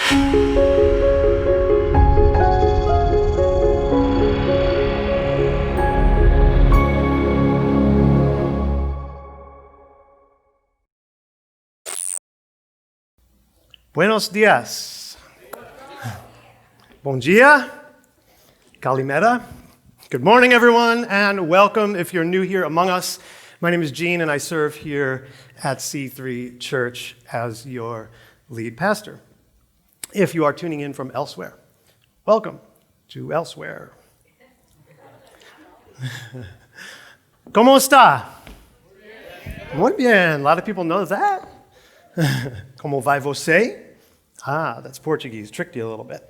Buenos dias. Bom dia. Kalimera. Good morning, everyone, and welcome if you're new here among us. My name is Gene, and I serve here at C3 Church as your lead pastor. If you are tuning in from elsewhere, welcome to Elsewhere. ¿Cómo está? Muy bien. A lot of people know that. ¿Cómo vai você? That's Portuguese. Tricked you a little bit.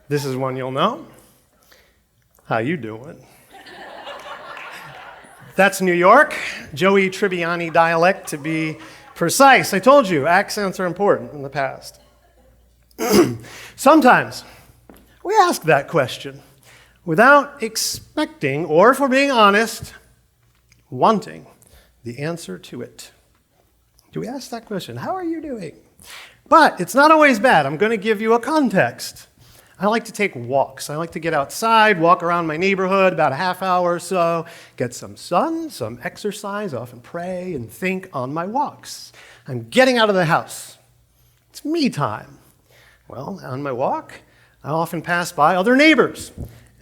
This is one you'll know. How you doing? That's New York, Joey Tribbiani dialect to be precise. I told you, accents are important in the past. Sometimes we ask that question without expecting, or if we're being honest, wanting the answer to it. Do we ask that question? How are you doing? But it's not always bad. I'm going to give you a context. I like to take walks. I like to get outside, walk around my neighborhood about a half hour or so, get some sun, some exercise, often pray and think on my walks. I'm getting out of the house. It's me time. Well, on my walk, I often pass by other neighbors.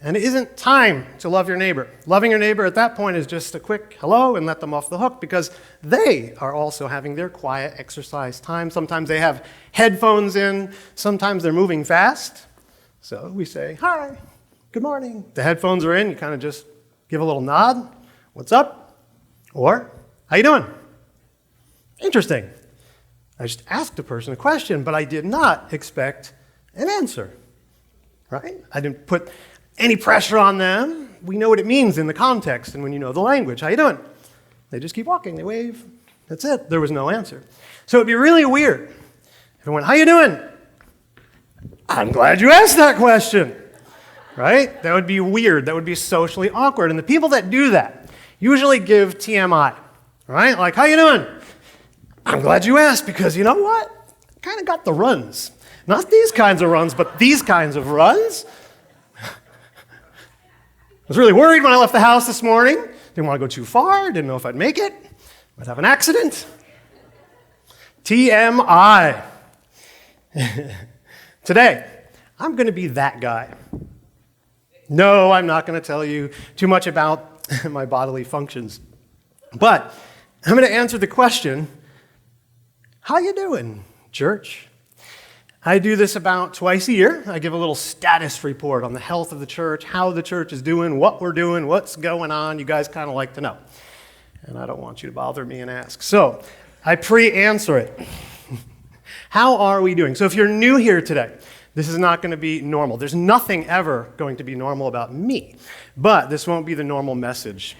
And it isn't time to love your neighbor. Loving your neighbor at that point is just a quick hello and let them off the hook because they are also having their quiet exercise time. Sometimes they have headphones in. Sometimes they're moving fast. So we say, hi, good morning. The headphones are in. You kind of just give a little nod. What's up? Or, how you doing? Interesting. I just asked a person a question, but I did not expect an answer. Right? I didn't put any pressure on them. We know what it means in the context and when you know the language. How you doing? They just keep walking. They wave. That's it. There was no answer. So it'd be really weird if I went, how you doing? I'm glad you asked that question. Right? That would be weird. That would be socially awkward. And the people that do that usually give TMI. Right? Like, how you doing? I'm glad you asked because you know what? I kind of got the runs. Not these kinds of runs, but these kinds of runs. I was really worried when I left the house this morning. Didn't want to go too far. Didn't know if I'd make it. Might have an accident. TMI. Today, I'm going to be that guy. No, I'm not going to tell you too much about my bodily functions. But I'm going to answer the question, how you doing, church? I do this about twice a year. I give a little status report on the health of the church, how the church is doing, what we're doing, what's going on. You guys kind of like to know. And I don't want you to bother me and ask. So I pre-answer it. How are we doing? So if you're new here today, this is not going to be normal. There's nothing ever going to be normal about me. But this won't be the normal message.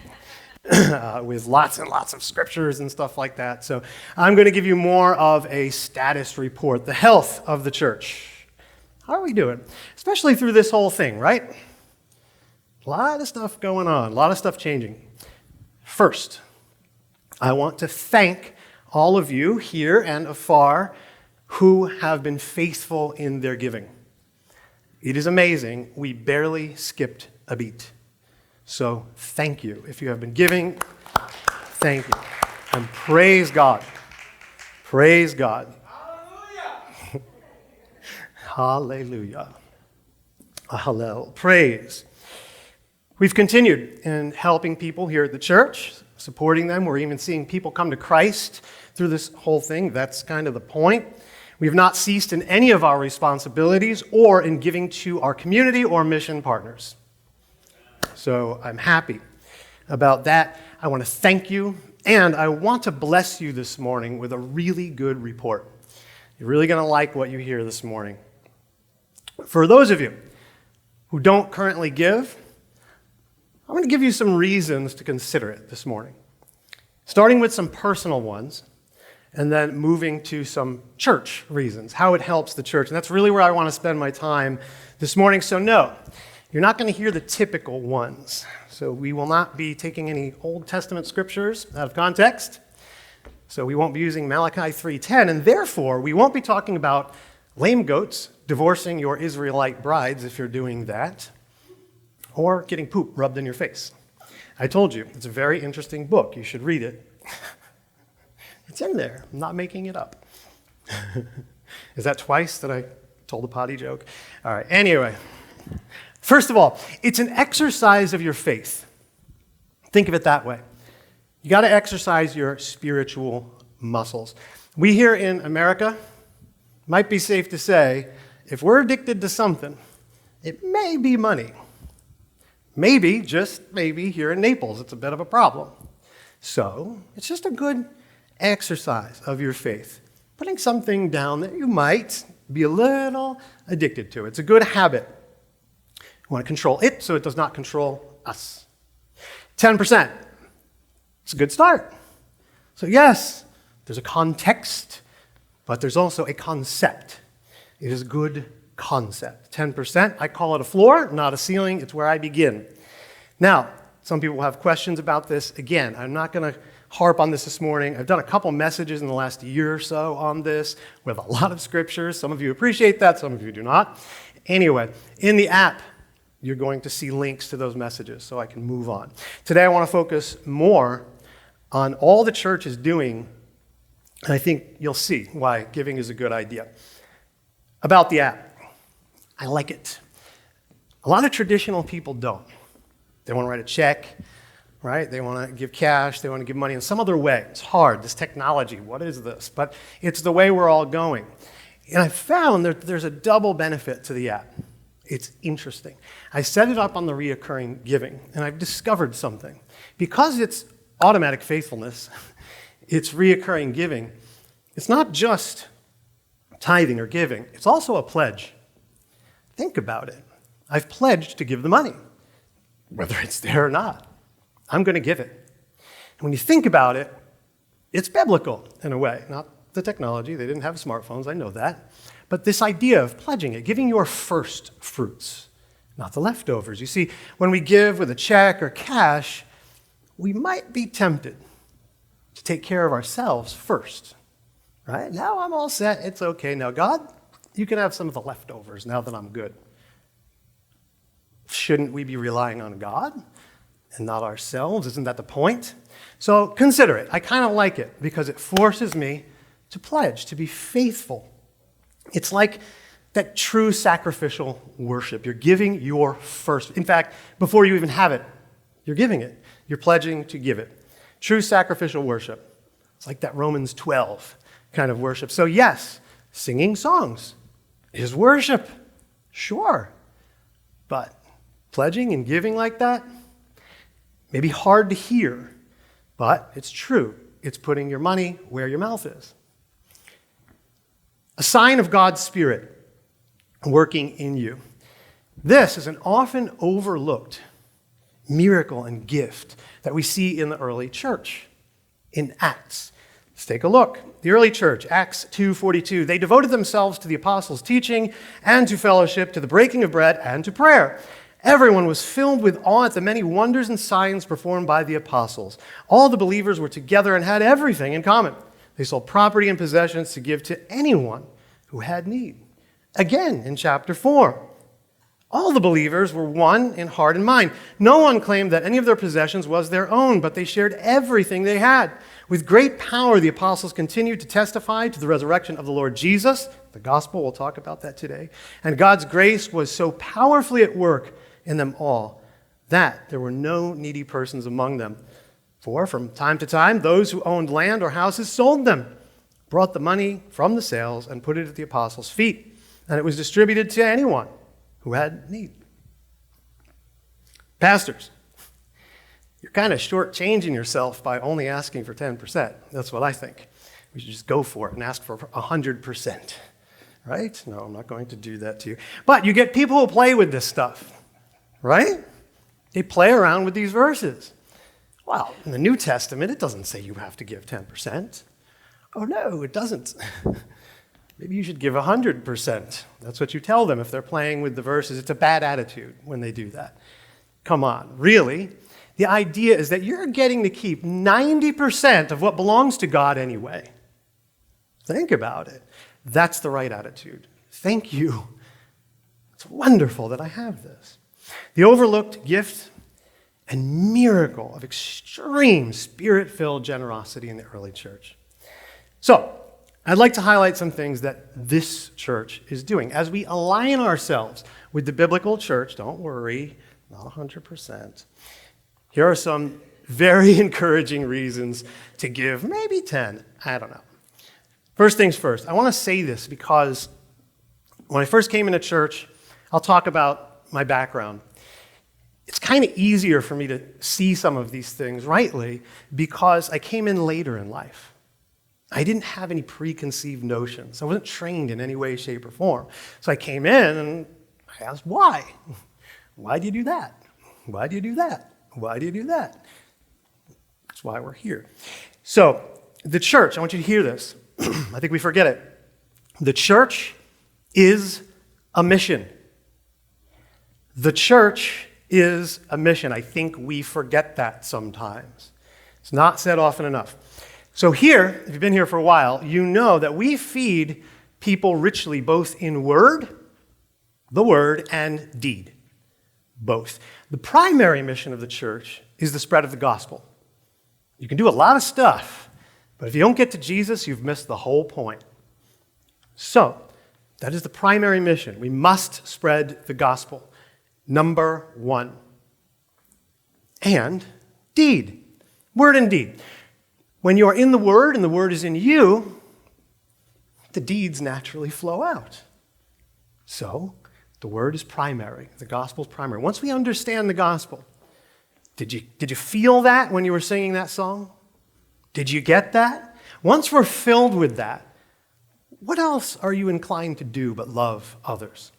With lots and lots of scriptures and stuff like that. So I'm going to give you more of a status report, the health of the church. How are we doing? Especially through this whole thing, right? A lot of stuff going on, a lot of stuff changing. First, I want to thank all of you here and afar who have been faithful in their giving. It is amazing. We barely skipped a beat. So thank you. If you have been giving, thank you. And praise God. Praise God. Hallelujah. Hallelujah. Hallel. Praise. We've continued in helping people here at the church, supporting them. We're even seeing people come to Christ through this whole thing. That's kind of the point. We have not ceased in any of our responsibilities or in giving to our community or mission partners. So I'm happy about that. I want to thank you, and I want to bless you this morning with a really good report. You're really going to like what you hear this morning. For those of you who don't currently give, I'm going to give you some reasons to consider it this morning, starting with some personal ones, and then moving to some church reasons, how it helps the church. And that's really where I want to spend my time this morning. So no, you're not going to hear the typical ones. So we will not be taking any Old Testament scriptures out of context. So we won't be using Malachi 3:10, and therefore we won't be talking about lame goats, divorcing your Israelite brides if you're doing that, or getting poop rubbed in your face. I told you, it's a very interesting book. You should read it. It's in there. I'm not making it up. Is that twice that I told a potty joke? All right, anyway. First of all, it's an exercise of your faith. Think of it that way. You got to exercise your spiritual muscles. We here in America, might be safe to say, if we're addicted to something, it may be money. Maybe, just maybe, here in Naples, it's a bit of a problem. So, it's just a good exercise of your faith. Putting something down that you might be a little addicted to. It's a good habit. We want to control it so it does not control us. 10%. It's a good start. So yes, there's a context, but there's also a concept. It is a good concept. 10%, I call it a floor, not a ceiling. It's where I begin. Now, some people will have questions about this. Again, I'm not going to harp on this morning. I've done a couple messages in the last year or so on this with a lot of scriptures. Some of you appreciate that, some of you do not. Anyway, in the app, you're going to see links to those messages so I can move on. Today I want to focus more on all the church is doing, and I think you'll see why giving is a good idea. About the app, I like it. A lot of traditional people don't. They want to write a check, right? They want to give cash, they want to give money in some other way. It's hard, this technology, what is this? But it's the way we're all going. And I found that there's a double benefit to the app. It's interesting. I set it up on the reoccurring giving, and I've discovered something. Because it's automatic faithfulness, it's reoccurring giving, it's not just tithing or giving, it's also a pledge. Think about it. I've pledged to give the money, whether it's there or not. I'm going to give it. And when you think about it, it's biblical in a way. Not the technology, they didn't have smartphones, I know that. But this idea of pledging it, giving your first fruits, not the leftovers. You see, when we give with a check or cash, we might be tempted to take care of ourselves first, right? Now I'm all set, it's okay. Now, God, you can have some of the leftovers now that I'm good. Shouldn't we be relying on God and not ourselves? Isn't that the point? So consider it. I kind of like it because it forces me to pledge, to be faithful. It's like that true sacrificial worship. You're giving your first. In fact, before you even have it, you're giving it. You're pledging to give it. True sacrificial worship. It's like that Romans 12 kind of worship. So yes, singing songs is worship. Sure. But pledging and giving like that may be hard to hear, but it's true. It's putting your money where your mouth is. A sign of God's Spirit working in you. This is an often overlooked miracle and gift that we see in the early church in Acts. Let's take a look. The early church, Acts 2:42, they devoted themselves to the apostles' teaching and to fellowship, to the breaking of bread and to prayer. Everyone was filled with awe at the many wonders and signs performed by the apostles. All the believers were together and had everything in common. They sold property and possessions to give to anyone who had need. Again, in chapter 4, all the believers were one in heart and mind. No one claimed that any of their possessions was their own, but they shared everything they had. With great power, the apostles continued to testify to the resurrection of the Lord Jesus. The gospel, we'll talk about that today. And God's grace was so powerfully at work in them all that there were no needy persons among them. For from time to time, those who owned land or houses sold them, brought the money from the sales, and put it at the apostles' feet. And it was distributed to anyone who had need. Pastors, you're kind of shortchanging yourself by only asking for 10%. That's what I think. We should just go for it and ask for 100%. Right? No, I'm not going to do that to you. But you get people who play with this stuff. Right? They play around with these verses. Well, in the New Testament, it doesn't say you have to give 10%. Oh, no, it doesn't. Maybe you should give 100%. That's what you tell them if they're playing with the verses. It's a bad attitude when they do that. Come on, really? The idea is that you're getting to keep 90% of what belongs to God anyway. Think about it. That's the right attitude. Thank you. It's wonderful that I have this. The overlooked gift and miracle of extreme spirit-filled generosity in the early church. So, I'd like to highlight some things that this church is doing. As we align ourselves with the biblical church, don't worry, not 100%. Here are some very encouraging reasons to give, maybe 10, I don't know. First things first, I want to say this because when I first came into church, I'll talk about my background. It's kind of easier for me to see some of these things rightly because I came in later in life. I didn't have any preconceived notions. I wasn't trained in any way, shape, or form. So I came in and I asked, why? Why do you do that? Why do you do that? Why do you do that? That's why we're here. So the church, I want you to hear this. I think we forget it. The church is a mission. The church is a mission. I think we forget that sometimes. It's not said often enough. So here, if you've been here for a while, you know that we feed people richly both in word, the word, and deed. Both. The primary mission of the church is the spread of the gospel. You can do a lot of stuff, but if you don't get to Jesus, you've missed the whole point. So, that is the primary mission. We must spread the gospel. Number one. And deed. Word and deed. When you are in the Word and the Word is in you, the deeds naturally flow out. So, the Word is primary. The gospel is primary. Once we understand the gospel, did you feel that when you were singing that song? Did you get that? Once we're filled with that, what else are you inclined to do but love others?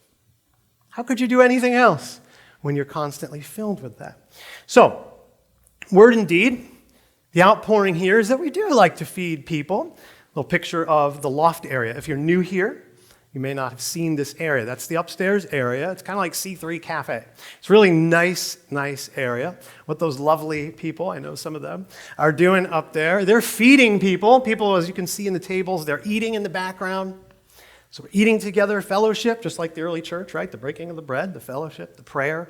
How could you do anything else when you're constantly filled with that? So, word and deed, the outpouring here is that we do like to feed people. A little picture of the loft area. If you're new here, you may not have seen this area. That's the upstairs area. It's kind of like C3 Cafe. It's a really nice area. What those lovely people, I know some of them, are doing up there. They're feeding people. People, as you can see in the tables, they're eating in the background. So we're eating together, fellowship, just like the early church, right? The breaking of the bread, the fellowship, the prayer.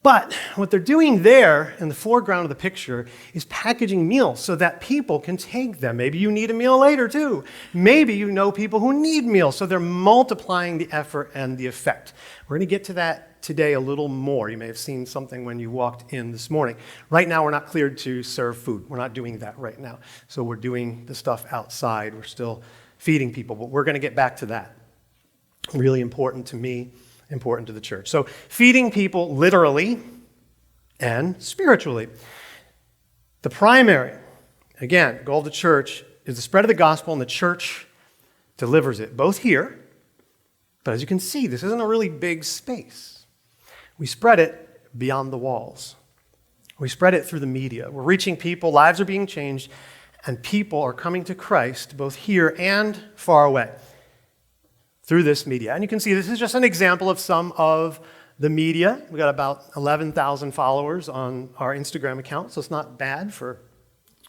But what they're doing there in the foreground of the picture is packaging meals so that people can take them. Maybe you need a meal later too. Maybe you know people who need meals. So they're multiplying the effort and the effect. We're going to get to that today a little more. You may have seen something when you walked in this morning. Right now, we're not cleared to serve food. We're not doing that right now. So we're doing the stuff outside. We're still feeding people, but we're going to get back to that. Really important to me, important to the church. So feeding people literally and spiritually. The primary, again, goal of the church is the spread of the gospel, and the church delivers it, both here, but as you can see, this isn't a really big space. We spread it beyond the walls. We spread it through the media. We're reaching people, lives are being changed, and people are coming to Christ both here and far away through this media. And you can see this is just an example of some of the media. We've got about 11,000 followers on our Instagram account, so it's not bad for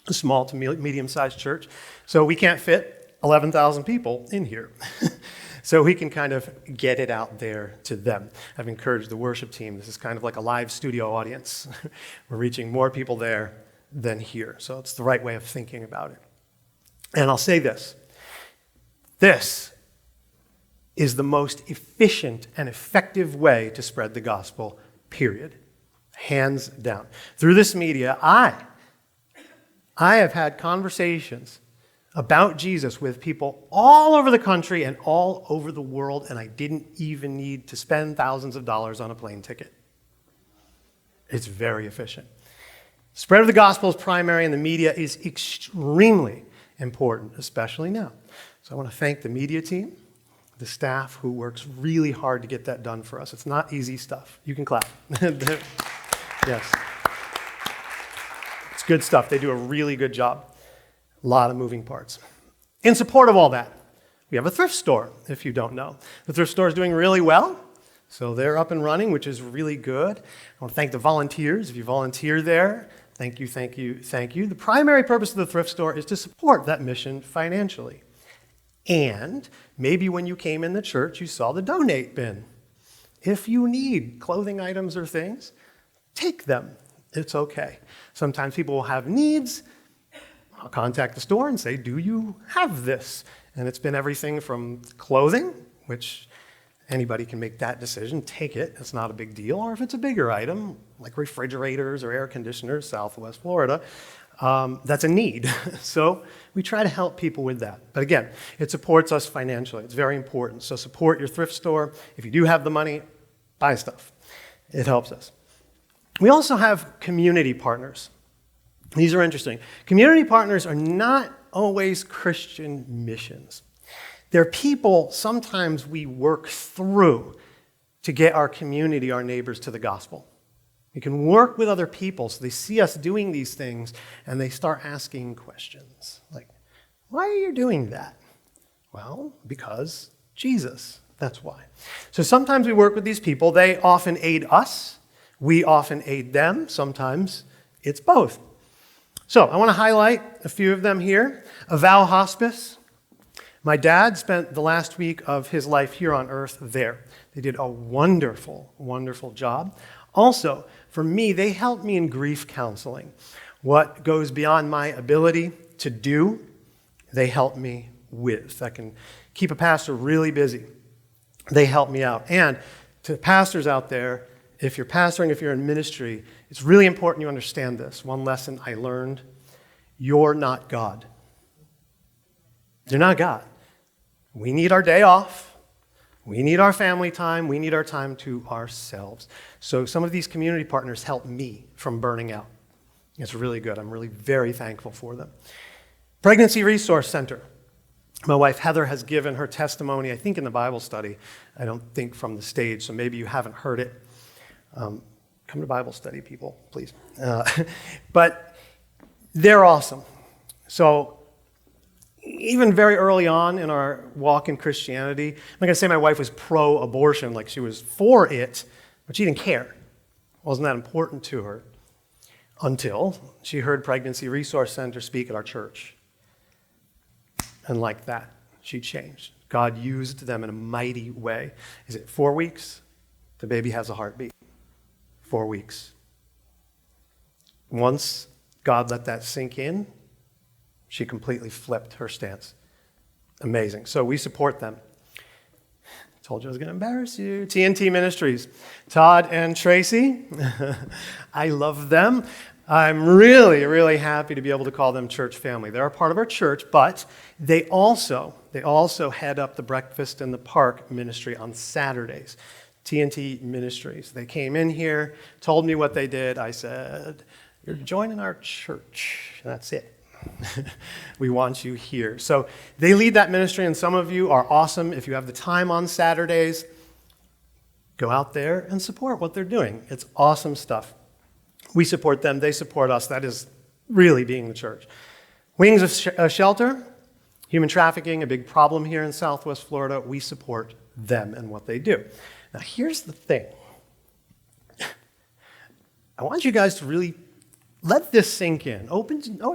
a small to medium-sized church. So we can't fit 11,000 people in here. So we can kind of get it out there to them. I've encouraged the worship team. This is kind of like a live studio audience. We're reaching more people there than here. So it's the right way of thinking about it. And I'll say this. This is the most efficient and effective way to spread the gospel, period. Hands down. Through this media, I have had conversations about Jesus with people all over the country and all over the world, and I didn't even need to spend thousands of dollars on a plane ticket. It's very efficient. Spread of the gospel is primary, and the media is extremely important, especially now. So I want to thank the media team, the staff who works really hard to get that done for us. It's not easy stuff. You can clap. Yes. It's good stuff. They do a really good job. A lot of moving parts. In support of all that, we have a thrift store, if you don't know. The thrift store is doing really well. So they're up and running, which is really good. I want to thank the volunteers. If you volunteer there, thank you, thank you, thank you. The primary purpose of the thrift store is to support that mission financially. And maybe when you came in the church, you saw the donate bin. If you need clothing items or things, take them. It's okay. Sometimes people will have needs. I'll contact the store and say, do you have this? And it's been everything from clothing, which anybody can make that decision, take it, it's not a big deal. Or if it's a bigger item, like refrigerators or air conditioners, Southwest Florida, that's a need. So we try to help people with that. But again, it supports us financially. It's very important. So support your thrift store. If you do have the money, buy stuff. It helps us. We also have community partners. These are interesting. Community partners are not always Christian missions. They're people sometimes we work through to get our community, our neighbors, to the gospel. We can work with other people so they see us doing these things and they start asking questions like, why are you doing that? Well, because Jesus, that's why. So sometimes we work with these people. They often aid us. We often aid them. Sometimes it's both. So I want to highlight a few of them here. Avow Hospice. My dad spent the last week of his life here on earth there. They did a wonderful, wonderful job. Also, for me, they helped me in grief counseling. What goes beyond my ability to do, they help me with. That can keep a pastor really busy. They help me out. And to pastors out there, if you're pastoring, if you're in ministry, it's really important you understand this. One lesson I learned, you're not God. You're not God. We need our day off. We need our family time. We need our time to ourselves. So some of these community partners help me from burning out. It's really good. I'm really very thankful for them. Pregnancy Resource Center. My wife Heather has given her testimony, I think in the Bible study. I don't think from the stage, so maybe you haven't heard it. Come to Bible study, people, please. But they're awesome. So even very early on in our walk in Christianity, I'm not going to say my wife was pro-abortion, like she was for it, but she didn't care. It wasn't that important to her until she heard Pregnancy Resource Center speak at our church. And like that, she changed. God used them in a mighty way. Is it 4 weeks? The baby has a heartbeat. 4 weeks. Once God let that sink in, she completely flipped her stance. Amazing. So we support them. Told you I was going to embarrass you. TNT Ministries. Todd and Tracy. I love them. I'm really, really happy to be able to call them church family. They're a part of our church, but they also head up the Breakfast in the Park ministry on Saturdays. TNT Ministries. They came in here, told me what they did. I said, you're joining our church. That's it. We want you here. So they lead that ministry, and some of you are awesome. If you have the time on Saturdays, go out there and support what they're doing. It's awesome stuff. We support them. They support us. That is really being the church. Wings of Shelter, human trafficking, a big problem here in Southwest Florida. We support them and what they do. Now, here's the thing. I want you guys to really let this sink in.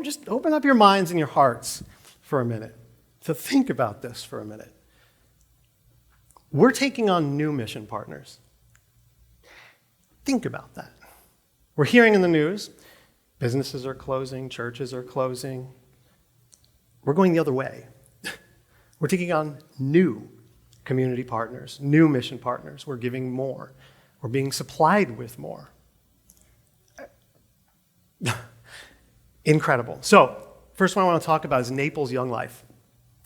Just open up your minds and your hearts for a minute to think about this for a minute. We're taking on new mission partners. Think about that. We're hearing in the news, businesses are closing, churches are closing. We're going the other way. We're taking on new community partners, new mission partners. We're giving more. We're being supplied with more. Incredible. So, first one I want to talk about is Naples Young Life.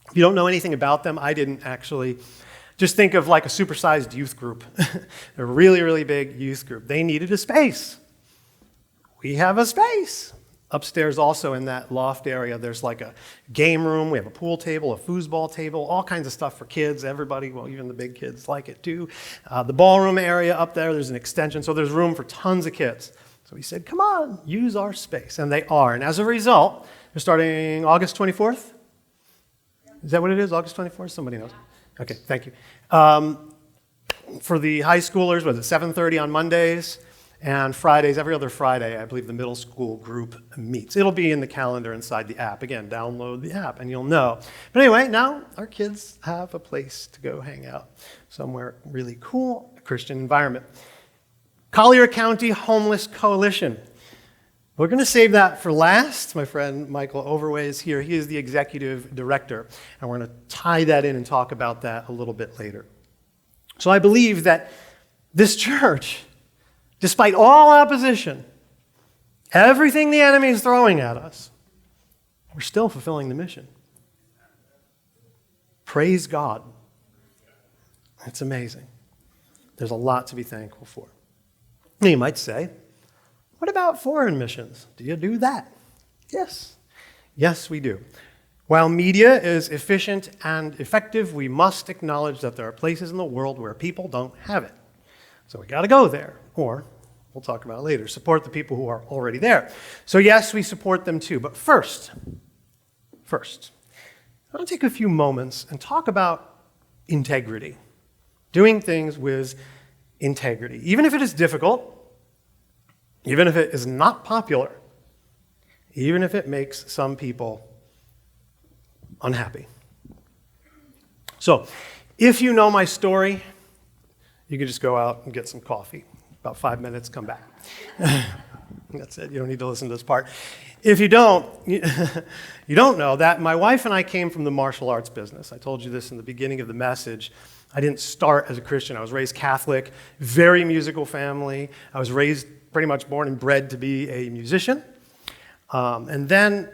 If you don't know anything about them, I didn't actually. Just think of like a supersized youth group. They're a really, really big youth group. They needed a space. We have a space. Upstairs also in that loft area, there's like a game room. We have a pool table, a foosball table, all kinds of stuff for kids. Everybody, well, even the big kids like it too. The ballroom area up there, there's an extension. So there's room for tons of kids. So we said, come on, use our space. And they are. And as a result, they're starting August 24th. Is that what it is, August 24th? Somebody knows. Okay, thank you. For the high schoolers, was it 7:30 on Mondays? And Fridays, every other Friday, I believe the middle school group meets. It'll be in the calendar inside the app. Again, download the app and you'll know. But anyway, now our kids have a place to go hang out somewhere really cool, a Christian environment. Collier County Homeless Coalition. We're going to save that for last. My friend Michael Overway is here. He is the executive director, and we're going to tie that in and talk about that a little bit later. So I believe that this church, despite all opposition, everything the enemy is throwing at us, we're still fulfilling the mission. Praise God. It's amazing. There's a lot to be thankful for. And you might say, what about foreign missions? Do you do that? Yes. Yes, we do. While media is efficient and effective, we must acknowledge that there are places in the world where people don't have it. So we got to go there. Or, we'll talk about it later, support the people who are already there. So yes, we support them too. But first, I want to take a few moments and talk about integrity. Doing things with integrity. Even if it is difficult, even if it is not popular, even if it makes some people unhappy. So, if you know my story, you can just go out and get some coffee. About 5 minutes, come back. That's it. You don't need to listen to this part. If you don't, you don't know that my wife and I came from the martial arts business. I told you this in the beginning of the message. I didn't start as a Christian. I was raised Catholic, very musical family. I was raised pretty much born and bred to be a musician. And then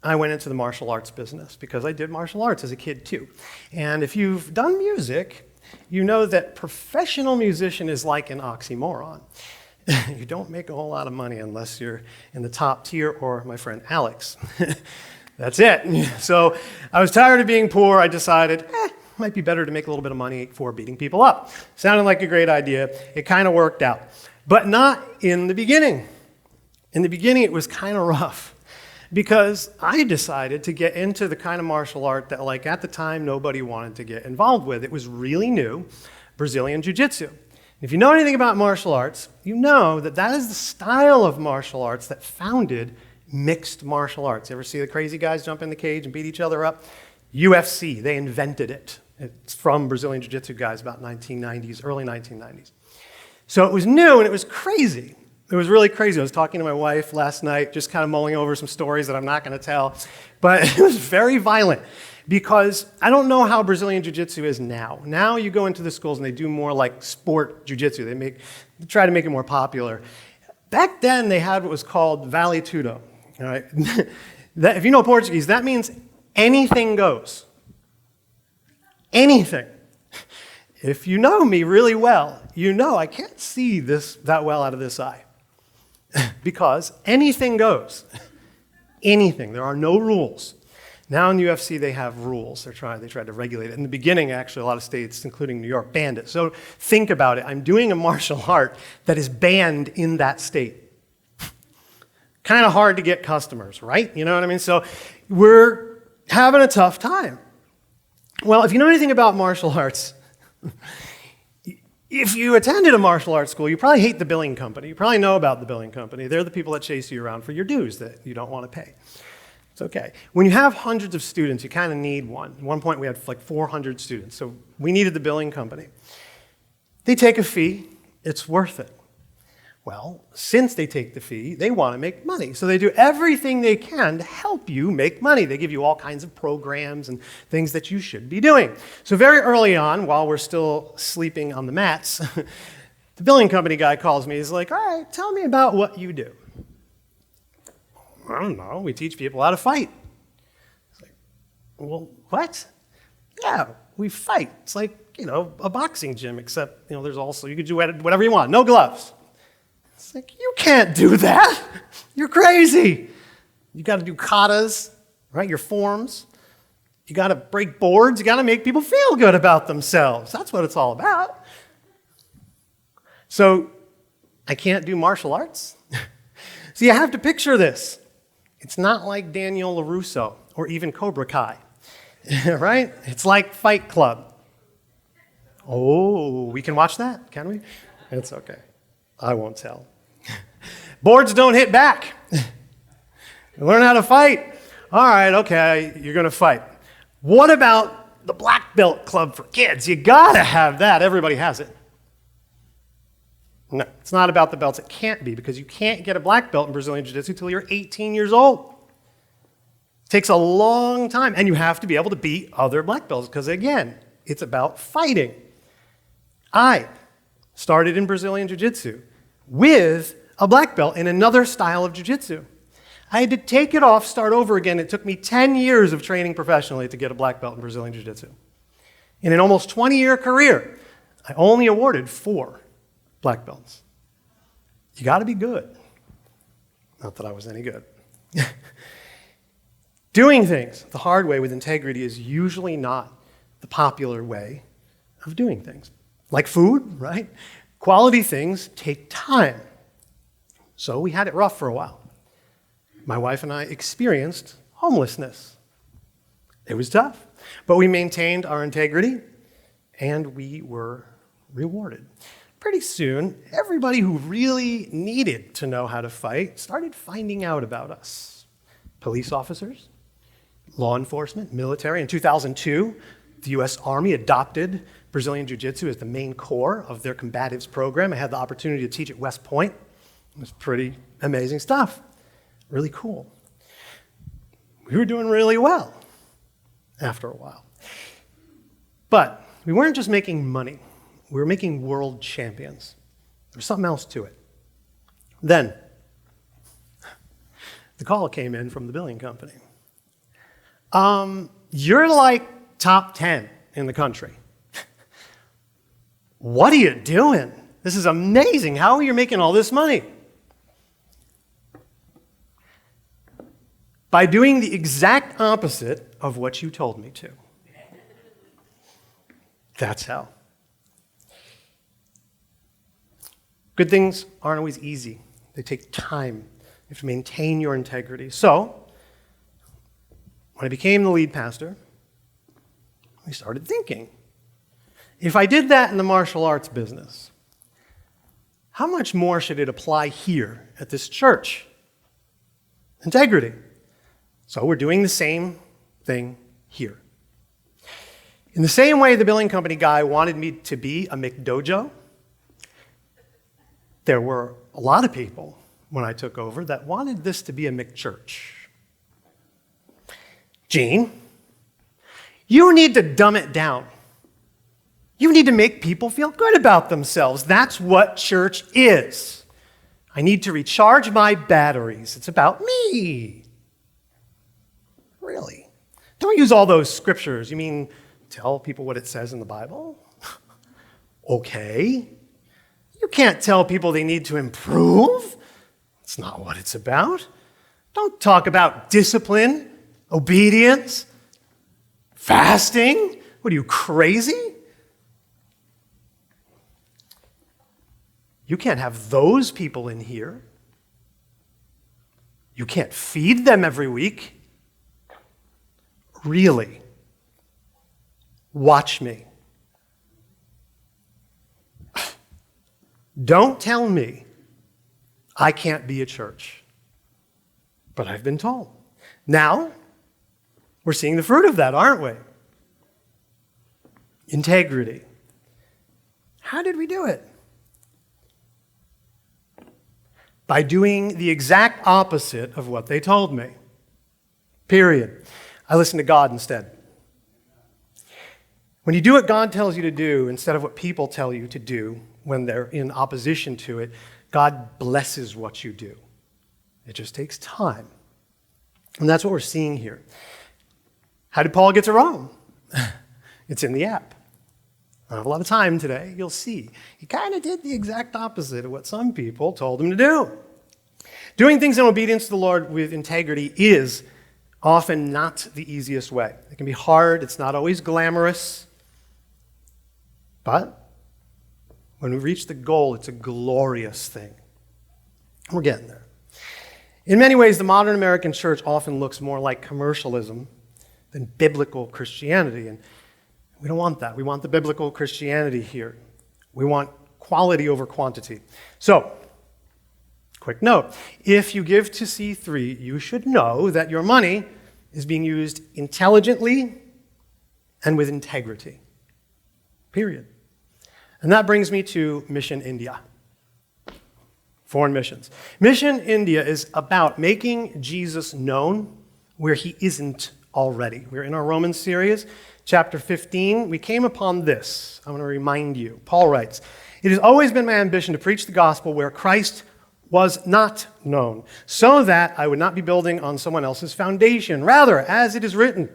I went into the martial arts business because I did martial arts as a kid too. And if you've done music, you know that professional musician is like an oxymoron. You don't make a whole lot of money unless you're in the top tier or my friend Alex. That's it. So I was tired of being poor. I decided, might be better to make a little bit of money for beating people up. Sounded like a great idea. It kind of worked out. But not in the beginning. In the beginning, it was kind of rough because I decided to get into the kind of martial art that, like, at the time, nobody wanted to get involved with. It was really new, Brazilian Jiu-Jitsu. If you know anything about martial arts, you know that that is the style of martial arts that founded mixed martial arts. You ever see the crazy guys jump in the cage and beat each other up? UFC, they invented it. It's from Brazilian Jiu-Jitsu guys about 1990s, early 1990s. So it was new and it was crazy. It was really crazy. I was talking to my wife last night, just kind of mulling over some stories that I'm not going to tell. But it was very violent because I don't know how Brazilian Jiu-Jitsu is now. Now you go into the schools and they do more like sport Jiu-Jitsu. They try to make it more popular. Back then they had what was called Vale Tudo. All right? If you know Portuguese, that means anything goes. Anything. If you know me really well, you know I can't see that well out of this eye. Because anything goes. Anything. There are no rules. Now in the UFC, they have rules. They try to regulate it. In the beginning, actually, a lot of states, including New York, banned it. So think about it. I'm doing a martial art that is banned in that state. Kind of hard to get customers, right? You know what I mean? So we're having a tough time. Well, if you know anything about martial arts, if you attended a martial arts school, you probably hate the billing company. You probably know about the billing company. They're the people that chase you around for your dues that you don't want to pay. It's okay. When you have hundreds of students, you kind of need one. At one point, we had like 400 students, so we needed the billing company. They take a fee. It's worth it. Well, since they take the fee, they want to make money. So they do everything they can to help you make money. They give you all kinds of programs and things that you should be doing. So very early on, while we're still sleeping on the mats, the billing company guy calls me. He's like, all right, tell me about what you do. I don't know. We teach people how to fight. It's like, well, what? Yeah, we fight. It's like, a boxing gym, except, there's also, you could do whatever you want. No gloves. It's like, you can't do that. You're crazy. You got to do katas, right? Your forms. You got to break boards. You got to make people feel good about themselves. That's what it's all about. So I can't do martial arts. So you have to picture this. It's not like Daniel LaRusso or even Cobra Kai, right? It's like Fight Club. Oh, we can watch that, can we? It's okay. I won't tell. Boards don't hit back. Learn how to fight. All right, okay, you're going to fight. What about the black belt club for kids? You got to have that. Everybody has it. No, it's not about the belts. It can't be, because you can't get a black belt in Brazilian Jiu-Jitsu until you're 18 years old. It takes a long time, and you have to be able to beat other black belts, because, again, it's about fighting. I started in Brazilian Jiu-Jitsu with a black belt in another style of Jiu-Jitsu. I had to take it off, start over again. It took me 10 years of training professionally to get a black belt in Brazilian Jiu-Jitsu. In an almost 20-year career, I only awarded 4 black belts. You got to be good. Not that I was any good. Doing things the hard way with integrity is usually not the popular way of doing things. Like food, right? Quality things take time. So we had it rough for a while. My wife and I experienced homelessness. It was tough, but we maintained our integrity, and we were rewarded. Pretty soon, everybody who really needed to know how to fight started finding out about us. Police officers, law enforcement, military. In 2002, the U.S. Army adopted Brazilian Jiu-Jitsu as the main core of their combatives program. I had the opportunity to teach at West Point. It was pretty amazing stuff. Really cool. We were doing really well after a while. But we weren't just making money. We were making world champions. There was something else to it. Then, the call came in from the billing company. You're like top 10 in the country. What are you doing? This is amazing. How are you making all this money? By doing the exact opposite of what you told me to. That's how. Good things aren't always easy. They take time. You have to maintain your integrity. So, when I became the lead pastor, I started thinking, if I did that in the martial arts business, how much more should it apply here at this church? Integrity. So we're doing the same thing here. In the same way the billing company guy wanted me to be a McDojo, there were a lot of people when I took over that wanted this to be a McChurch. Gene, you need to dumb it down. You need to make people feel good about themselves. That's what church is. I need to recharge my batteries. It's about me. Really? Don't use all those scriptures. You mean tell people what it says in the Bible? Okay. You can't tell people they need to improve. That's not what it's about. Don't talk about discipline, obedience, fasting. What are you, crazy? You can't have those people in here. You can't feed them every week. Really? Watch me. Don't tell me I can't be a church. But I've been told. Now, we're seeing the fruit of that, aren't we? Integrity. How did we do it? By doing the exact opposite of what they told me. Period. I listened to God instead. When you do what God tells you to do instead of what people tell you to do when they're in opposition to it, God blesses what you do. It just takes time. And that's what we're seeing here. How did Paul get to Rome? It's in the app. I don't have a lot of time today. You'll see. He kind of did the exact opposite of what some people told him to do. Doing things in obedience to the Lord with integrity is often not the easiest way. It can be hard. It's not always glamorous. But when we reach the goal, it's a glorious thing. We're getting there. In many ways, the modern American church often looks more like commercialism than biblical Christianity. And we don't want that. We want the biblical Christianity here. We want quality over quantity. So, quick note, if you give to C3, you should know that your money is being used intelligently and with integrity. Period. And that brings me to Mission India. Foreign missions. Mission India is about making Jesus known where he isn't already. We're in our Romans series, chapter 15. We came upon this. I want to remind you. Paul writes, "It has always been my ambition to preach the gospel where Christ was not known, so that I would not be building on someone else's foundation. Rather, as it is written,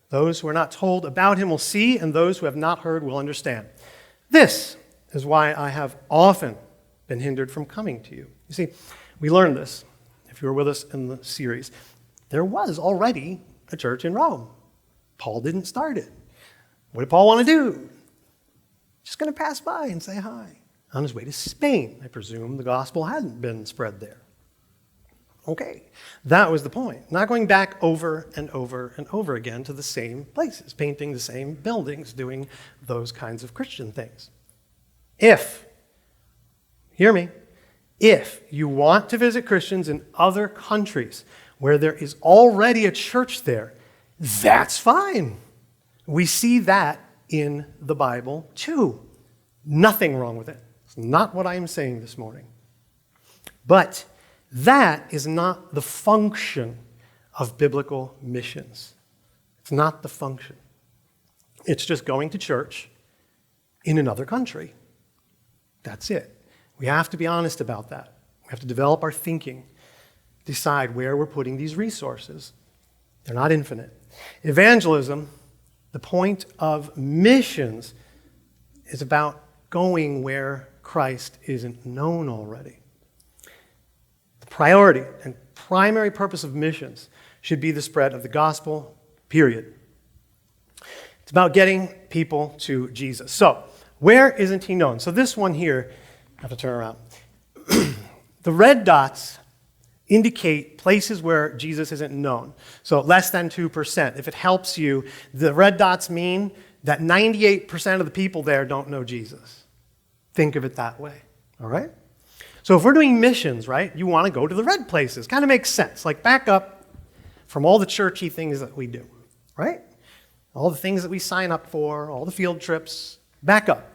those who are not told about him will see, and those who have not heard will understand. This is why I have often been hindered from coming to you." You see, we learned this, if you were with us in the series. There was already a church in Rome. Paul didn't start it. What did Paul want to do? Just going to pass by and say hi. On his way to Spain, I presume the gospel hadn't been spread there. Okay, that was the point. Not going back over and over and over again to the same places, painting the same buildings, doing those kinds of Christian things. Hear me, if you want to visit Christians in other countries where there is already a church there, that's fine. We see that in the Bible too. Nothing wrong with it. It's not what I am saying this morning. But that is not the function of biblical missions. It's not the function. It's just going to church in another country. That's it. We have to be honest about that. We have to develop our thinking, decide where we're putting these resources. They're not infinite. Evangelism, the point of missions, is about going where Christ isn't known already. The priority and primary purpose of missions should be the spread of the gospel, period. It's about getting people to Jesus. So, where isn't he known? So this one here, I have to turn around. The red dots indicate places where Jesus isn't known. So less than 2%. If it helps you, the red dots mean that 98% of the people there don't know Jesus. Think of it that way, all right? So if we're doing missions, right, you want to go to the red places. Kind of makes sense. Like back up from all the churchy things that we do, right? All the things that we sign up for, all the field trips. Back up.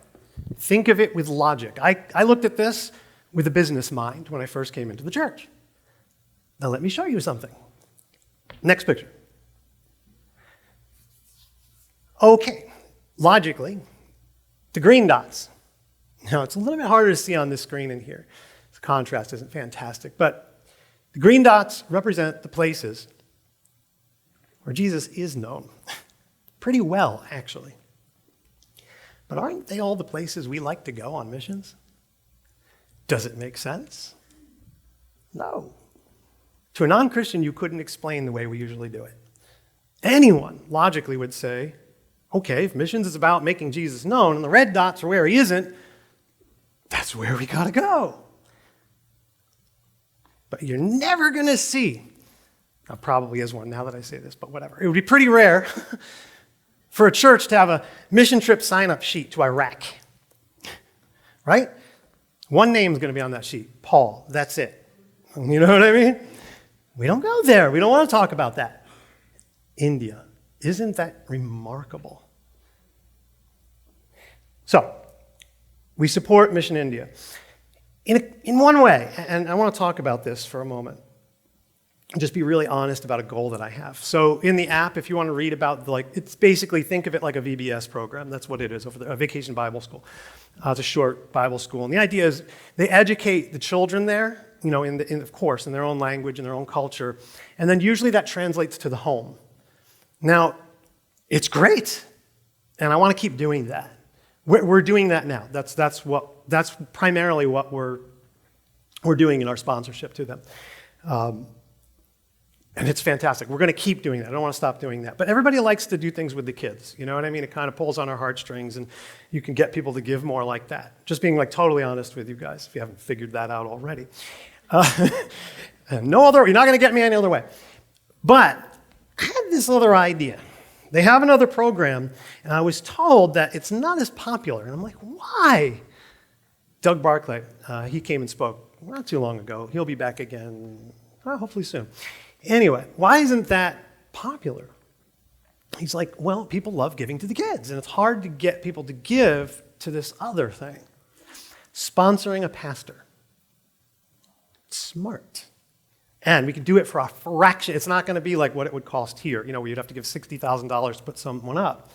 Think of it with logic. I looked at this with a business mind when I first came into the church. Now let me show you something. Next picture. Okay, logically, the green dots. Now it's a little bit harder to see on this screen in here. The contrast isn't fantastic, but the green dots represent the places where Jesus is known. Pretty well, actually. But aren't they all the places we like to go on missions? Does it make sense? No. To a non-Christian, you couldn't explain the way we usually do it. Anyone logically would say, okay, if missions is about making Jesus known and the red dots are where he isn't, that's where we gotta go. But you're never gonna see, now probably is one now that I say this, but whatever. It would be pretty rare for a church to have a mission trip sign-up sheet to Iraq, right? One name's going to be on that sheet, Paul. That's it. You know what I mean? We don't go there. We don't want to talk about that. India. Isn't that remarkable? So, we support Mission India in one way, and I want to talk about this for a moment. Just be really honest about a goal that I have. So in the app, if you want to read about, it's basically, think of it like a VBS program. That's what it is, over there, a vacation Bible school. It's a short Bible school. And the idea is they educate the children there, of course, in their own language, in their own culture. And then usually that translates to the home. Now, it's great. And I want to keep doing that. We're doing that now. That's primarily what we're doing in our sponsorship to them. And it's fantastic. We're going to keep doing that. I don't want to stop doing that. But everybody likes to do things with the kids. You know what I mean? It kind of pulls on our heartstrings, and you can get people to give more like that. Just being totally honest with you guys, if you haven't figured that out already. You're not going to get me any other way. But I had this other idea. They have another program, and I was told that it's not as popular. And I'm like, why? Doug Barclay, he came and spoke not too long ago. He'll be back again, hopefully soon. Anyway, why isn't that popular? He's like, well, people love giving to the kids, and it's hard to get people to give to this other thing. Sponsoring a pastor. Smart. And we can do it for a fraction. It's not going to be like what it would cost here, where you'd have to give $60,000 to put someone up.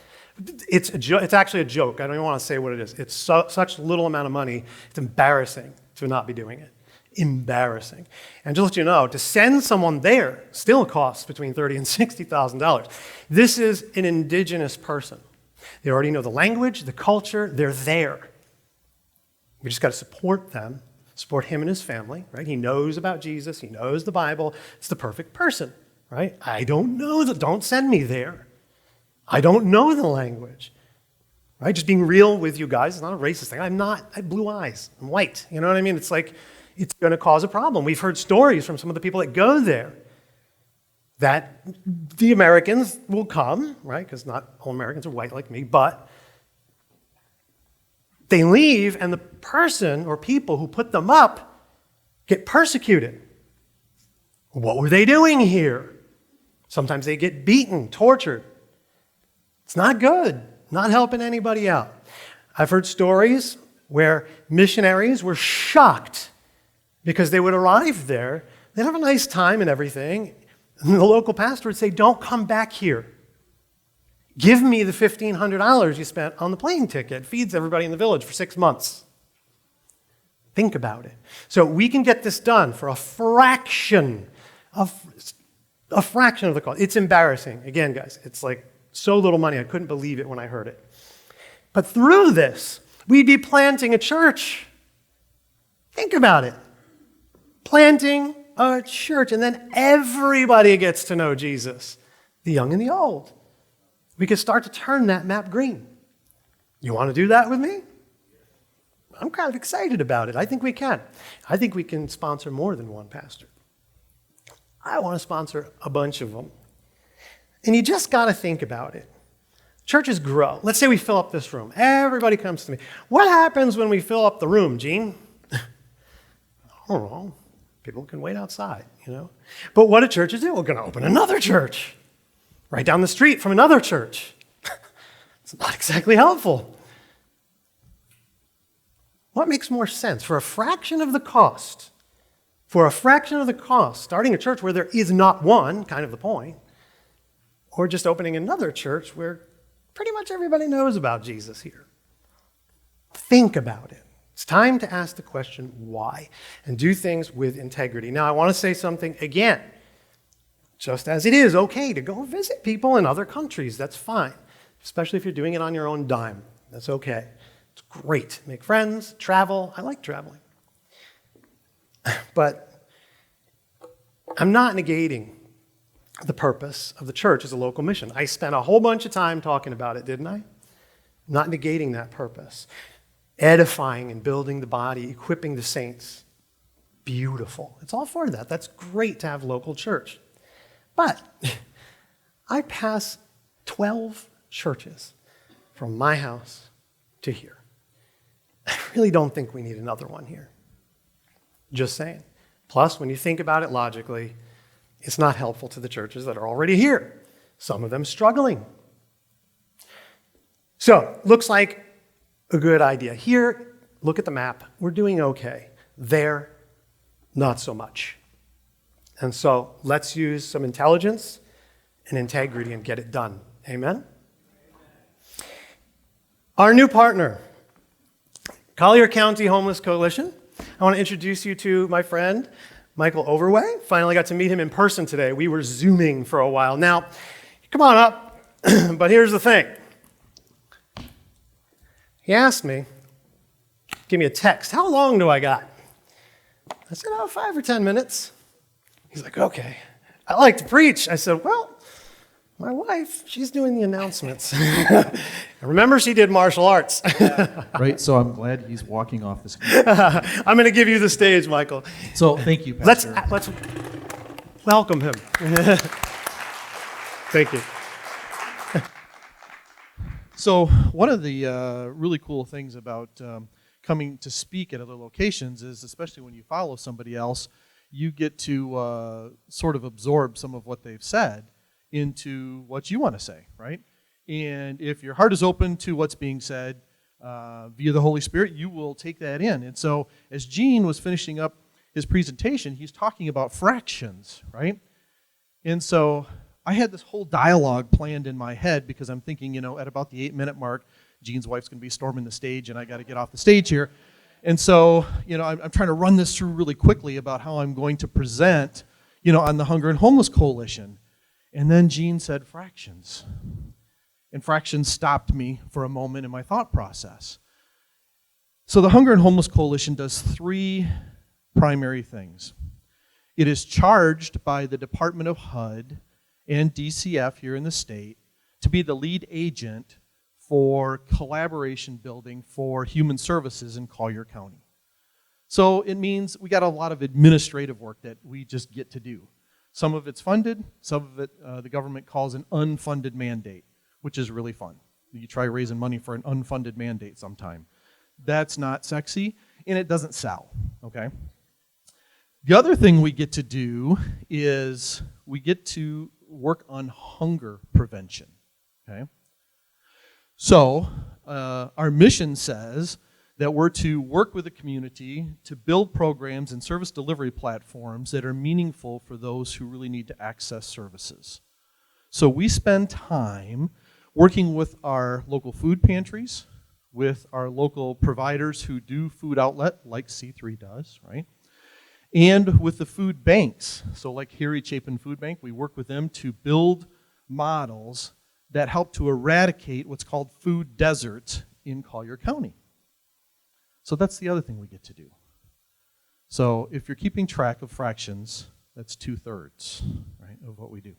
It's actually a joke. I don't even want to say what it is. It's such little amount of money, it's embarrassing to not be doing it. Embarrassing. And just to let you know, to send someone there still costs between $30,000 and $60,000. This is an indigenous person. They already know the language, the culture, they're there. We just got to support them, support him and his family, right? He knows about Jesus, he knows the Bible, it's the perfect person, right? I don't know don't send me there. I don't know the language, right? Just being real with you guys, it's not a racist thing. I have blue eyes, I'm white, you know what I mean? It's like, it's going to cause a problem. We've heard stories from some of the people that go there that the Americans will come, right? Because not all Americans are white like me, but they leave and the person or people who put them up get persecuted. What were they doing here? Sometimes they get beaten, tortured. It's not good, not helping anybody out. I've heard stories where missionaries were shocked because they would arrive there, they'd have a nice time and everything, and the local pastor would say, don't come back here. Give me the $1,500 you spent on the plane ticket. It feeds everybody in the village for 6 months. Think about it. So we can get this done for a fraction of the cost. It's embarrassing. Again, guys, it's like so little money. I couldn't believe it when I heard it. But through this, we'd be planting a church. Think about it. Planting a church, and then everybody gets to know Jesus, the young and the old. We could start to turn that map green. You want to do that with me? I'm kind of excited about it. I think we can. I think we can sponsor more than one pastor. I want to sponsor a bunch of them. And you just got to think about it. Churches grow. Let's say we fill up this room. Everybody comes to me. What happens when we fill up the room, Gene? I don't know. People can wait outside, But what do churches do? We're going to open another church right down the street from another church. It's not exactly helpful. What makes more sense? For a fraction of the cost, starting a church where there is not one, kind of the point, or just opening another church where pretty much everybody knows about Jesus here. Think about it. It's time to ask the question, why? And do things with integrity. Now, I want to say something again. Just as it is okay to go visit people in other countries, that's fine. Especially if you're doing it on your own dime. That's okay. It's great. Make friends, travel. I like traveling. But I'm not negating the purpose of the church as a local mission. I spent a whole bunch of time talking about it, didn't I? Not negating that purpose. Edifying and building the body, equipping the saints. Beautiful. It's all for that. That's great to have local church. But I pass 12 churches from my house to here. I really don't think we need another one here. Just saying. Plus, when you think about it logically, it's not helpful to the churches that are already here. Some of them struggling. So, looks like a good idea. Here, look at the map. We're doing okay. There, not so much. And so let's use some intelligence and integrity and get it done. Amen? Our new partner, Collier County Homeless Coalition. I want to introduce you to my friend, Michael Overway. Finally got to meet him in person today. We were Zooming for a while. Now, come on up, but here's the thing. He asked me, give me a text. How long do I got? I said, 5 or 10 minutes. He's like, okay. I like to preach. I said, well, my wife, she's doing the announcements. Remember, she did martial arts. Right, so I'm glad he's walking off the screen. I'm going to give you the stage, Michael. So thank you, Pastor. Let's welcome him. Thank you. So one of the really cool things about coming to speak at other locations is, especially when you follow somebody else, you get to sort of absorb some of what they've said into what you want to say, right? And if your heart is open to what's being said via the Holy Spirit, you will take that in. And so as Gene was finishing up his presentation, he's talking about fractions, right? And so I had this whole dialogue planned in my head because I'm thinking, at about the 8-minute mark, Gene's wife's going to be storming the stage and I got to get off the stage here. And so, I'm trying to run this through really quickly about how I'm going to present, on the Hunger and Homeless Coalition. And then Gene said fractions. And fractions stopped me for a moment in my thought process. So the Hunger and Homeless Coalition does 3 primary things. It is charged by the Department of HUD and DCF here in the state to be the lead agent for collaboration building for human services in Collier County. So it means we got a lot of administrative work that we just get to do. Some of it's funded, some of it the government calls an unfunded mandate, which is really fun. You try raising money for an unfunded mandate sometime. That's not sexy, and it doesn't sell, okay? The other thing we get to do is we get to work on hunger prevention, okay? So our mission says that we're to work with the community to build programs and service delivery platforms that are meaningful for those who really need to access services. So we spend time working with our local food pantries, with our local providers who do food outlet, like C3 does, right? And with the food banks. So like Harry Chapin Food Bank, we work with them to build models that help to eradicate what's called food deserts in Collier County. So that's the other thing we get to do. So if you're keeping track of fractions, that's 2/3, right, of what we do.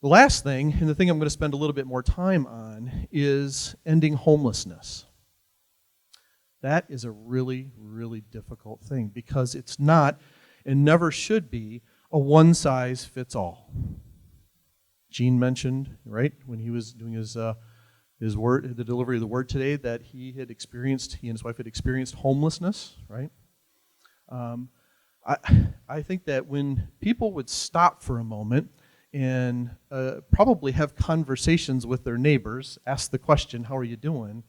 The last thing, and the thing I'm going to spend a little bit more time on, is ending homelessness. That is a really, really difficult thing because it's not, and never should be, a one-size-fits-all. Gene mentioned, right, when he was doing his word, the delivery of the word today, that he and his wife had experienced homelessness, right? I think that when people would stop for a moment and probably have conversations with their neighbors, ask the question, how are you doing?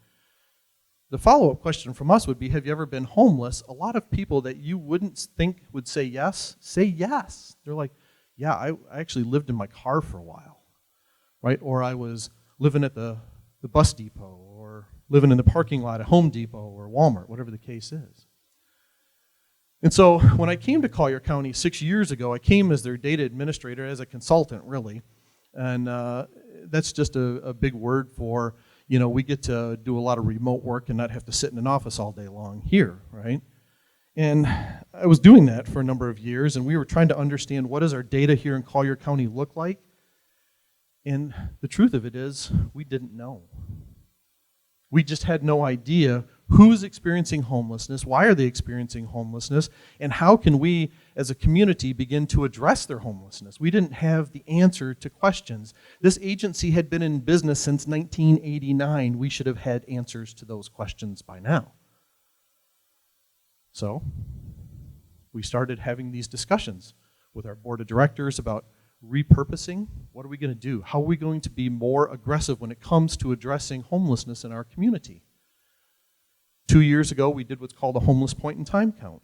The follow-up question from us would be, have you ever been homeless? A lot of people that you wouldn't think would say yes, say yes. They're like, yeah, I actually lived in my car for a while, right? Or I was living at the bus depot, or living in the parking lot at Home Depot or Walmart, whatever the case is. And so when I came to Collier County 6 years ago, I came as their data administrator, as a consultant, really. And that's just a big word for, we get to do a lot of remote work and not have to sit in an office all day long here, right? And I was doing that for a number of years, and we were trying to understand what does our data here in Collier County look like. And the truth of it is, we didn't know. We just had no idea who's experiencing homelessness, why are they experiencing homelessness, and how can we as a community begin to address their homelessness. We didn't have the answer to questions. This agency had been in business since 1989. We should have had answers to those questions by now. So we started having these discussions with our board of directors about repurposing. What are we going to do? How are we going to be more aggressive when it comes to addressing homelessness in our community? 2 years ago, we did what's called a homeless point in time count.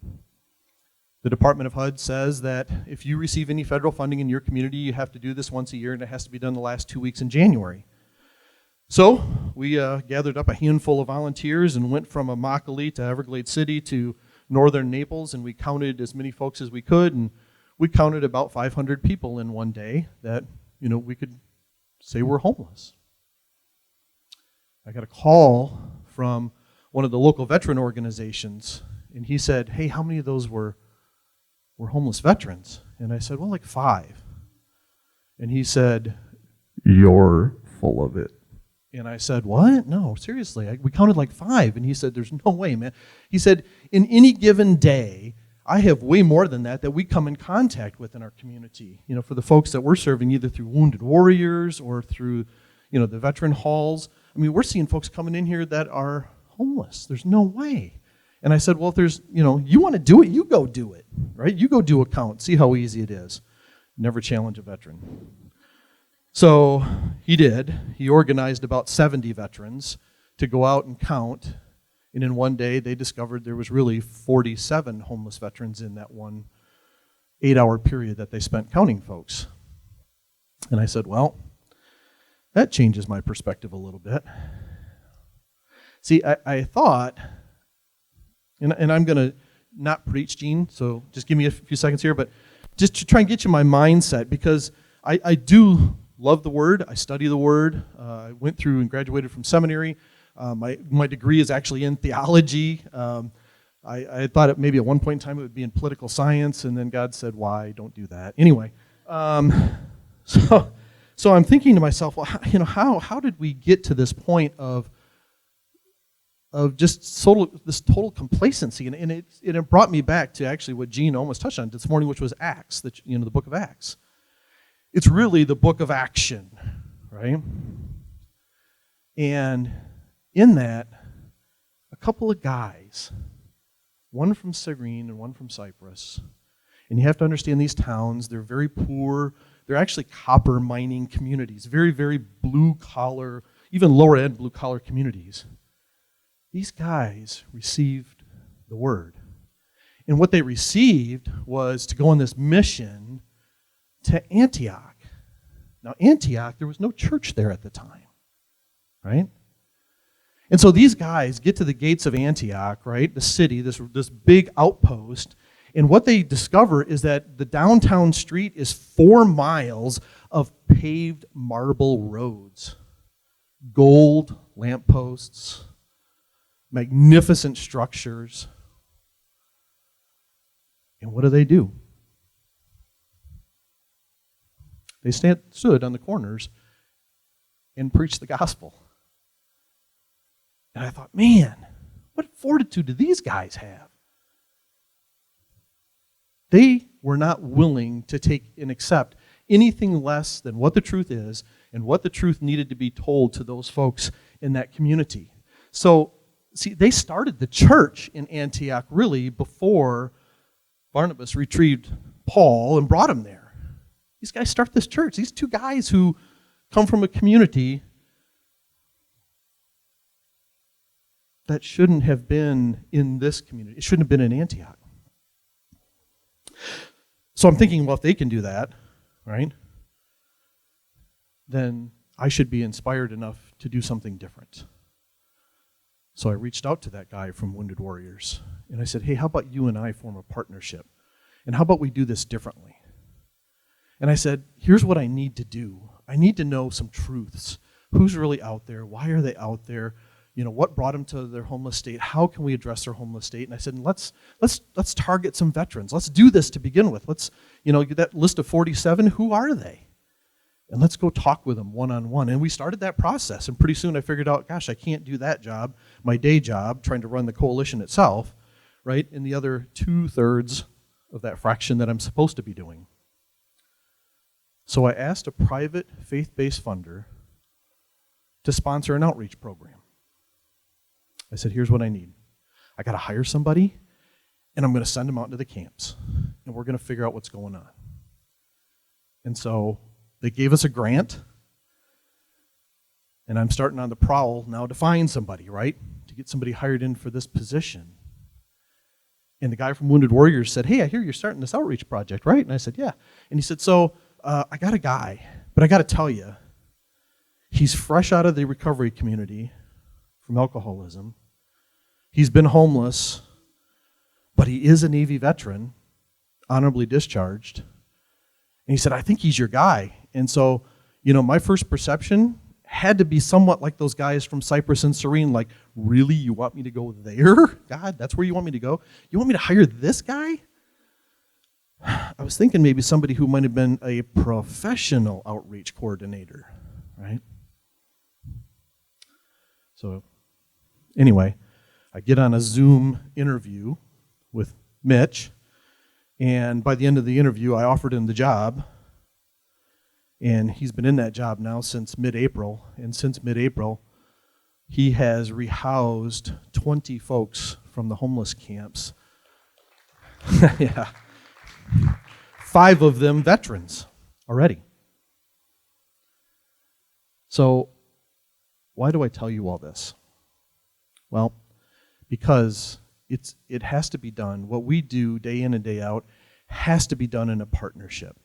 The Department of HUD says that if you receive any federal funding in your community, you have to do this once a year, and it has to be done the last 2 weeks in January. So we gathered up a handful of volunteers and went from Immokalee to Everglades City to northern Naples, and we counted as many folks as we could, and we counted about 500 people in one day that, we could say were homeless. I got a call from one of the local veteran organizations, and he said, hey, how many of those were homeless veterans? And I said, well, like 5. And he said, you're full of it. And I said, what? No, seriously, we counted like 5. And he said, there's no way, man. He said, in any given day, I have way more than that we come in contact with in our community. For the folks that we're serving, either through Wounded Warriors or through, the veteran halls. I mean, we're seeing folks coming in here that are homeless. There's no way. And I said, well, if there's, you want to do it, you go do it, right? You go do a count, see how easy it is. Never challenge a veteran. So he did. He organized about 70 veterans to go out and count. And in one day, they discovered there was really 47 homeless veterans in that one 8-hour period that they spent counting folks. And I said, well, that changes my perspective a little bit. See, I thought, and I'm going to not preach, Gene, so just give me a few seconds here, but just to try and get you my mindset, because I do love the Word. I study the Word. I went through and graduated from seminary. My degree is actually in theology. I thought it maybe at one point in time it would be in political science, and then God said, why? Don't do that. Anyway, so I'm thinking to myself, well, how did we get to this point of just this total complacency? And it brought me back to actually what Gene almost touched on this morning, which was Acts, the book of Acts. It's really the book of action, right? And in that, a couple of guys, one from Cyrene and one from Cyprus, and you have to understand these towns, they're very poor. They're actually copper mining communities, very, very blue-collar, even lower-end blue-collar communities. These guys received the word. And what they received was to go on this mission to Antioch. Now, Antioch, there was no church there at the time, right? And so these guys get to the gates of Antioch, right, the city, this big outpost, and what they discover is that the downtown street is 4 miles of paved marble roads, gold lampposts, magnificent structures. And what do? They stood on the corners and preached the gospel. And I thought, man, what fortitude do these guys have? They were not willing to take and accept anything less than what the truth is and what the truth needed to be told to those folks in that community. So, see, they started the church in Antioch really before Barnabas retrieved Paul and brought him there. These guys start this church. These 2 guys who come from a community that shouldn't have been in this community. It shouldn't have been in Antioch. So I'm thinking, well, if they can do that, right, then I should be inspired enough to do something different. So I reached out to that guy from Wounded Warriors, and I said, hey, how about you and I form a partnership? And how about we do this differently? And I said, here's what I need to do. I need to know some truths. Who's really out there? Why are they out there? What brought them to their homeless state? How can we address their homeless state? And I said, let's target some veterans. Let's do this to begin with. Let's, get that list of 47, who are they? And let's go talk with them one-on-one. And we started that process. And pretty soon I figured out, gosh, I can't do that job, my day job, trying to run the coalition itself, right? And the other 2/3 of that fraction that I'm supposed to be doing. So I asked a private faith-based funder to sponsor an outreach program. I said, here's what I need. I got to hire somebody, and I'm going to send them out into the camps, and we're going to figure out what's going on. And so they gave us a grant, and I'm starting on the prowl now to find somebody, right, to get somebody hired in for this position. And the guy from Wounded Warriors said, hey, I hear you're starting this outreach project, right? And I said, yeah. And he said, so I got a guy, but I got to tell you, he's fresh out of the recovery community from alcoholism. He's been homeless, but he is a Navy veteran, honorably discharged. And he said, I think he's your guy. And so, my first perception had to be somewhat like those guys from Cyprus and Cyrene, like, really, you want me to go there? God, that's where you want me to go? You want me to hire this guy? I was thinking maybe somebody who might have been a professional outreach coordinator, right? So anyway, I get on a Zoom interview with Mitch, and by the end of the interview, I offered him the job, and he's been in that job now since mid-April, and since mid-April, he has rehoused 20 folks from the homeless camps. Yeah. 5 of them veterans already. So, why do I tell you all this? Well, because it has to be done. What we do day in and day out has to be done in a partnership.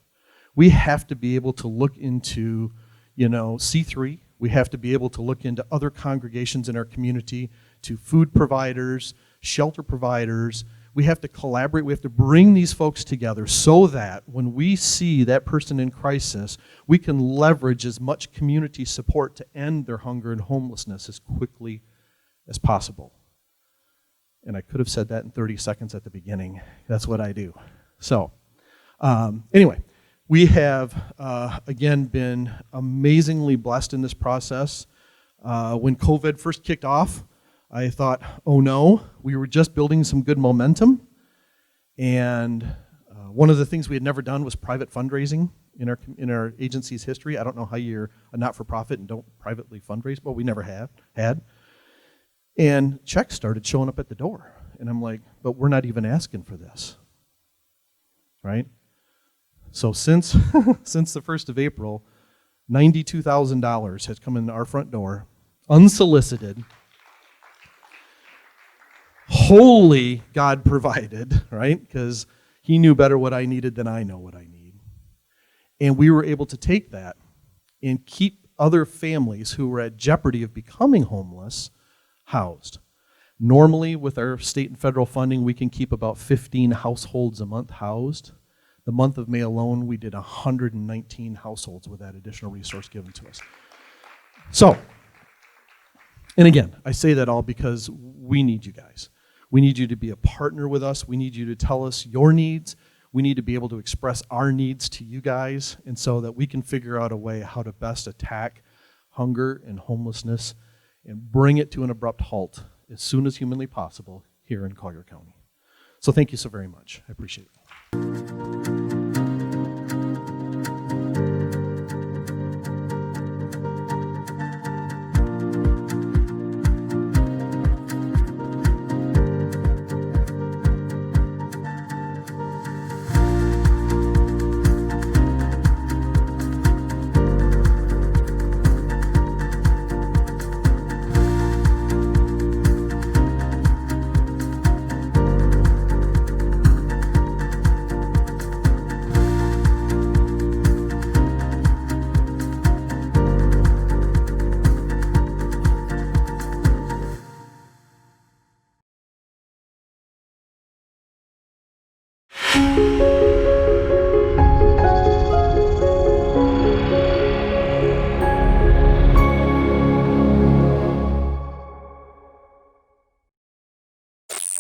We have to be able to look into, C3. We have to be able to look into other congregations in our community, to food providers, shelter providers. We have to collaborate. We have to bring these folks together so that when we see that person in crisis, we can leverage as much community support to end their hunger and homelessness as quickly as possible. And I could have said that in 30 seconds at the beginning. That's what I do. So, anyway, we have, again, been amazingly blessed in this process. When COVID first kicked off, I thought, oh no, we were just building some good momentum. And one of the things we had never done was private fundraising in our agency's history. I don't know how you're a not-for-profit and don't privately fundraise. Well, we never had. And checks started showing up at the door. And I'm like, but we're not even asking for this. Right? So since since the 1st of April, $92,000 has come in our front door, unsolicited, wholly God provided, right? Because he knew better what I needed than I know what I need. And we were able to take that and keep other families who were at jeopardy of becoming homeless housed. Normally, with our state and federal funding, we can keep about 15 households a month housed. The month of May alone, we did 119 households with that additional resource given to us. So, and again, I say that all because we need you guys. We need you to be a partner with us. We need you to tell us your needs. We need to be able to express our needs to you guys, and so that we can figure out a way how to best attack hunger and homelessness and bring it to an abrupt halt as soon as humanly possible here in Collier County. So thank you so very much. I appreciate it.